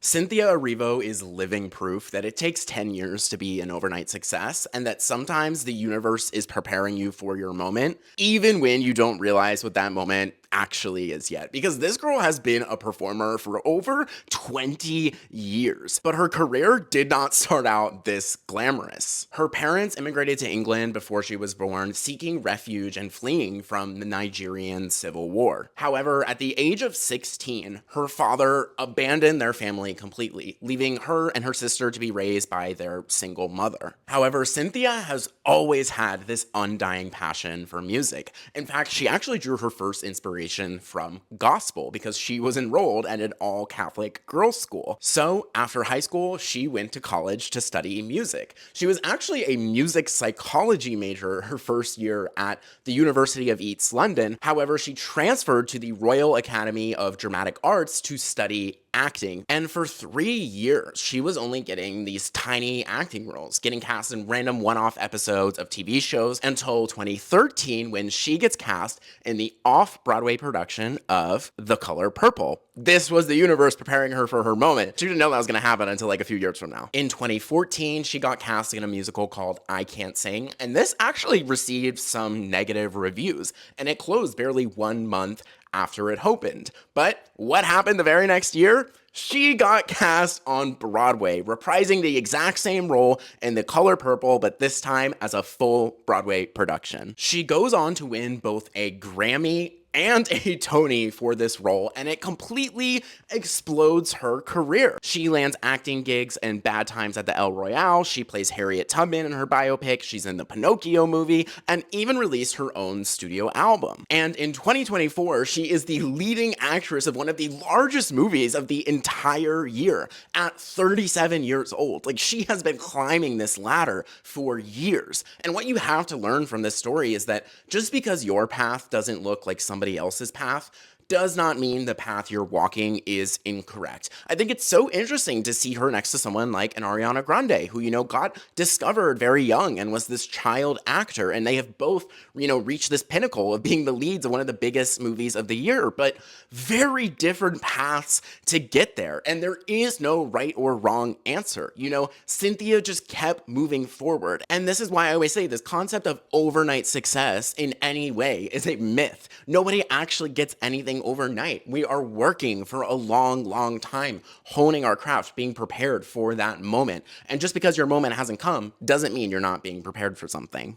Cynthia Erivo is living proof that it takes 10 years to be an overnight success, and that sometimes the universe is preparing you for your moment, even when you don't realize what that moment actually is yet. Because this girl has been a performer for over 20 years, but her career did not start out this glamorous. Her parents immigrated to England before she was born, seeking refuge and fleeing from the Nigerian Civil War. However, at the age of 16, her father abandoned their family completely, leaving her and her sister to be raised by their single mother. However, Cynthia has always had this undying passion for music. In fact, she actually drew her first inspiration from gospel because she was enrolled at an all-Catholic girls' school. So after high school, she went to college to study music. She was actually a music psychology major her first year at the University of East London. However, she transferred to the Royal Academy of Dramatic Arts to study acting. And for 3 years, she was only getting these tiny acting roles, getting cast in random one-off episodes of TV shows until 2013 when she gets cast in the off-Broadway production of The Color Purple. This was the universe preparing her for her moment. She didn't know that was going to happen until like a few years from now. In 2014, she got cast in a musical called I Can't Sing, and this actually received some negative reviews, and it closed barely 1 month after it opened. But what happened the very next year? She got cast on Broadway, reprising the exact same role in The Color Purple, but this time as a full Broadway production. She goes on to win both a Grammy and a Tony for this role, and it completely explodes her career. She lands acting gigs in Bad Times at the El Royale, she plays Harriet Tubman in her biopic, she's in the Pinocchio movie, and even released her own studio album. And in 2024, she is the leading actress of one of the largest movies of the entire year at 37 years old. Like, she has been climbing this ladder for years. And what you have to learn from this story is that just because your path doesn't look like somebody else's path does not mean the path you're walking is incorrect. I think it's so interesting to see her next to someone like an Ariana Grande, who, got discovered very young and was this child actor, and they have both, reached this pinnacle of being the leads of one of the biggest movies of the year, but very different paths to get there, and there is no right or wrong answer. Cynthia just kept moving forward, and this is why I always say this concept of overnight success in any way is a myth. Nobody actually gets anything overnight. We are working for a long, long time, honing our craft, being prepared for that moment. And just because your moment hasn't come doesn't mean you're not being prepared for something.